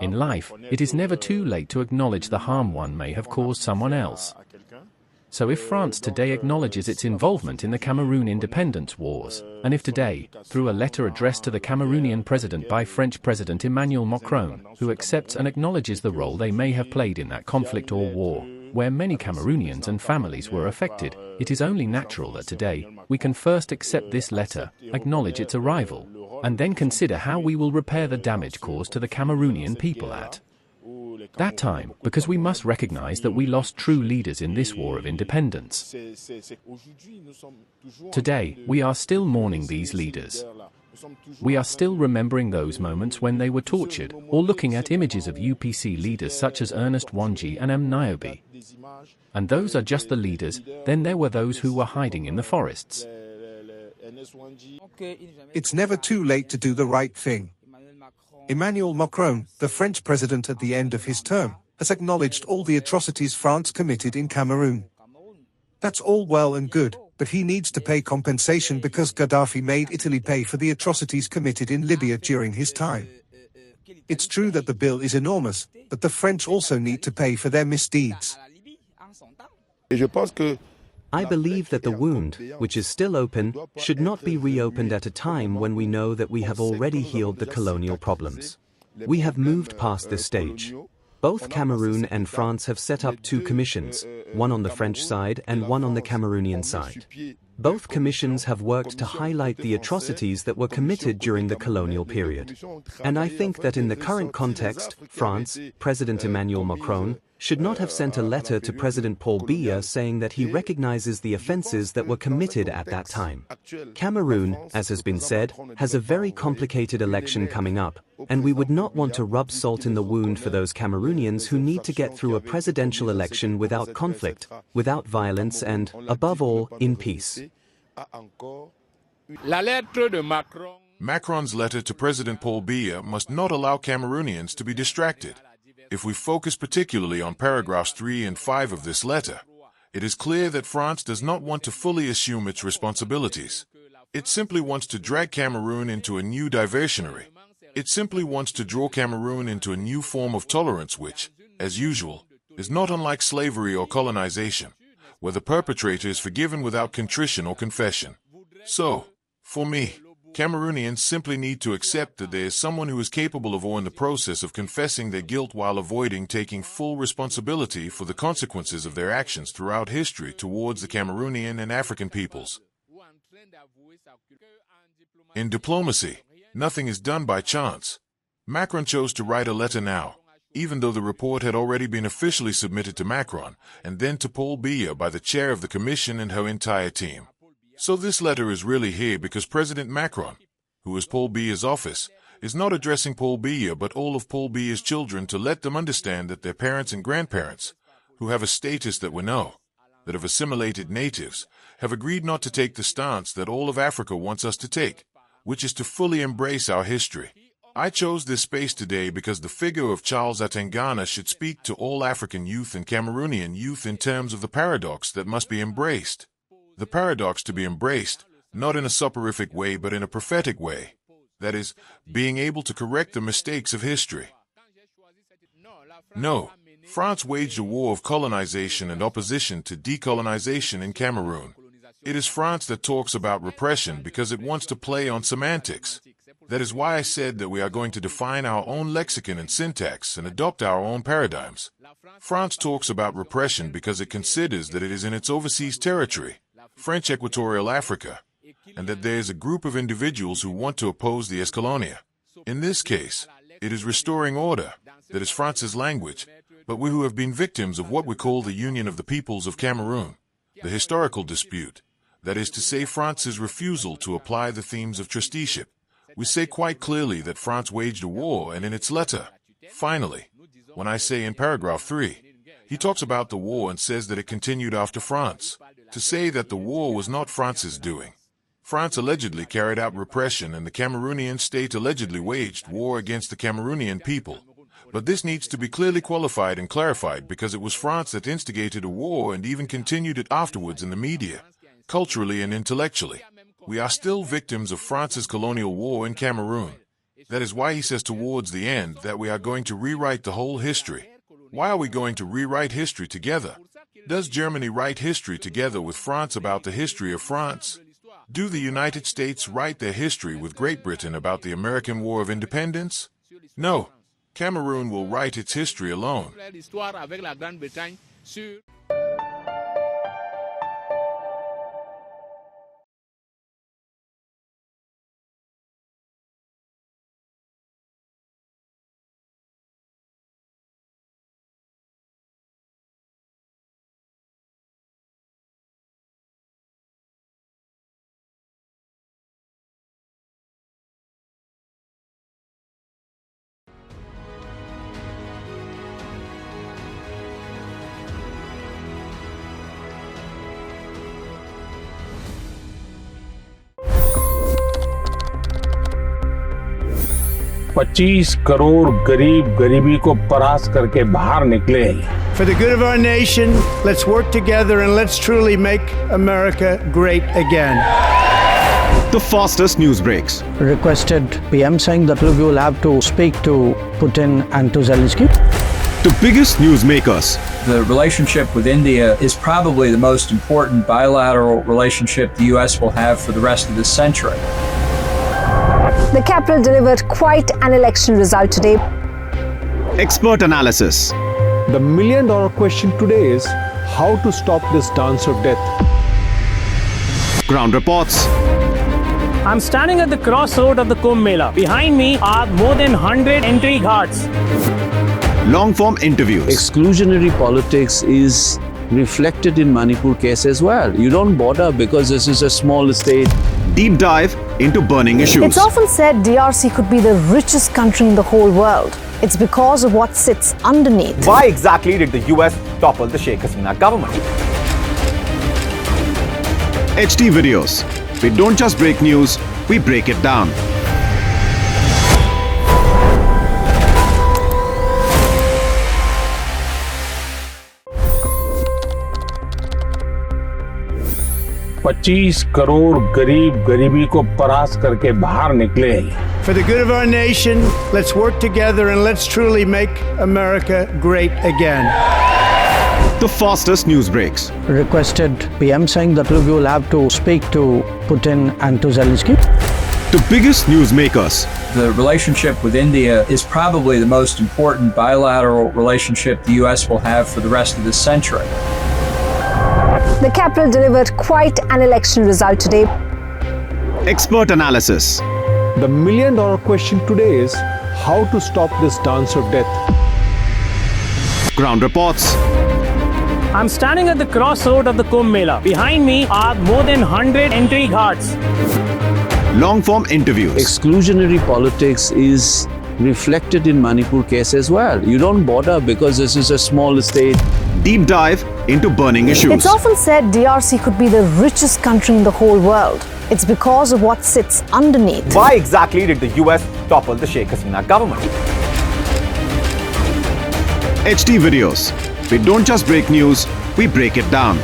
In life, it is never too late to acknowledge the harm one may have caused someone else. So if France today acknowledges its involvement in the Cameroon independence wars, and if today, through a letter addressed to the Cameroonian president by French President Emmanuel Macron, who accepts and acknowledges the role they may have played in that conflict or war, where many Cameroonians and families were affected, it is only natural that today, we can first accept this letter, acknowledge its arrival, and then consider how we will repair the damage caused to the Cameroonian people at that time, because we must recognize that we lost true leaders in this war of independence. Today, we are still mourning these leaders. We are still remembering those moments when they were tortured, or looking at images of UPC leaders such as Ernest Wanji and M. Niobe. And those are just the leaders. Then there were those who were hiding in the forests. It's never too late to do the right thing. Emmanuel Macron, the French president at the end of his term, has acknowledged all the atrocities France committed in Cameroon. That's all well and good, but he needs to pay compensation because Gaddafi made Italy pay for the atrocities committed in Libya during his time. It's true that the bill is enormous, but the French also need to pay for their misdeeds. I believe that the wound, which is still open, should not be reopened at a time when we know that we have already healed the colonial problems. We have moved past this stage. Both Cameroon and France have set up two commissions, one on the French side and one on the Cameroonian side. Both commissions have worked to highlight the atrocities that were committed during the colonial period. And I think that in the current context, France, President Emmanuel Macron, should not have sent a letter to President Paul Biya saying that he recognizes the offenses that were committed at that time. Cameroon, as has been said, has a very complicated election coming up, and we would not want to rub salt in the wound for those Cameroonians who need to get through a presidential election without conflict, without violence and, above all, in peace. Macron's letter to President Paul Biya must not allow Cameroonians to be distracted. If we focus particularly on paragraphs 3 and 5 of this letter, it is clear that France does not want to fully assume its responsibilities. It simply wants to drag Cameroon into a new diversionary. It simply wants to draw Cameroon into a new form of tolerance which, as usual, is not unlike slavery or colonization, where the perpetrator is forgiven without contrition or confession. So, for me, Cameroonians simply need to accept that there is someone who is capable of or in the process of confessing their guilt while avoiding taking full responsibility for the consequences of their actions throughout history towards the Cameroonian and African peoples. In diplomacy, nothing is done by chance. Macron chose to write a letter now, even though the report had already been officially submitted to Macron and then to Paul Biya by the chair of the Commission and her entire team. So this letter is really here because President Macron, who is Paul Biya's office, is not addressing Paul Biya but all of Paul Biya's children to let them understand that their parents and grandparents, who have a status that we know, that have assimilated natives, have agreed not to take the stance that all of Africa wants us to take, which is to fully embrace our history. I chose this space today because the figure of Charles Atangana should speak to all African youth and Cameroonian youth in terms of the paradox that must be embraced. The paradox to be embraced, not in a soporific way but in a prophetic way. That is, being able to correct the mistakes of history. No, France waged a war of colonization and opposition to decolonization in Cameroon. It is France that talks about repression because it wants to play on semantics. That is why I said that we are going to define our own lexicon and syntax and adopt our own paradigms. France talks about repression because it considers that it is in its overseas territory, French Equatorial Africa, and that there is a group of individuals who want to oppose the Escalonia. In this case, it is restoring order, that is France's language, but we who have been victims of what we call the Union of the Peoples of Cameroon, the historical dispute, that is to say France's refusal to apply the themes of trusteeship. We say quite clearly that France waged a war, and in its letter, finally, when I say in paragraph 3, he talks about the war and says that it continued after France. To say that the war was not France's doing. France allegedly carried out repression and the Cameroonian state allegedly waged war against the Cameroonian people. But this needs to be clearly qualified and clarified because it was France that instigated a war and even continued it afterwards in the media, culturally and intellectually. We are still victims of France's colonial war in Cameroon. That is why he says towards the end that we are going to rewrite the whole history. Why are we going to rewrite history together? Does Germany write history together with France about the history of France? Do the United States write their history with Great Britain about the American War of Independence? No. Cameroon will write its history alone. $25 crore गरीब गरीबी को परास्त करके बाहर निकले। For the good of our nation, let's work together and let's truly make America great again. The fastest news breaks. Requested PM saying that we will have to speak to Putin and to Zelensky. The biggest news makers. The relationship with India is probably the most important bilateral relationship the US will have for the rest of this century. The capital delivered quite an election result today. Expert analysis. The million-dollar question today is how to stop this dance of death. Ground reports. I'm standing at the crossroad of the Kumbh Mela. Behind me are more than 100 entry guards. Long-form interviews. Exclusionary politics is reflected in Manipur case as well. You don't bother because this is a small state. Deep dive into burning issues. It's often said DRC could be the richest country in the whole world. It's because of what sits underneath. Why exactly did the US topple the Sheikh Hasina government? HD videos. We don't just break news, we break it down. $25 crore गरीब गरीबी को परास्त करके बाहर निकले। For the good of our nation, let's work together and let's truly make America great again. The fastest news breaks. Requested PM saying that we will have to speak to Putin and to Zelensky. The biggest news makers. The relationship with India is probably the most important bilateral relationship the US will have for the rest of this century. The capital delivered quite an election result today. Expert analysis. The million-dollar question today is how to stop this dance of death. Ground reports. I'm standing at the crossroad of the Kumbh Mela. Behind me are more than 100 entry guards. Long-form interviews. Exclusionary politics is reflected in Manipur case as well. You don't bother because this is a small state. Deep dive into burning issues. It's often said DRC could be the richest country in the whole world. It's because of what sits underneath. Why exactly did the US topple the Sheikh Hasina government? HD videos. We don't just break news, we break it down.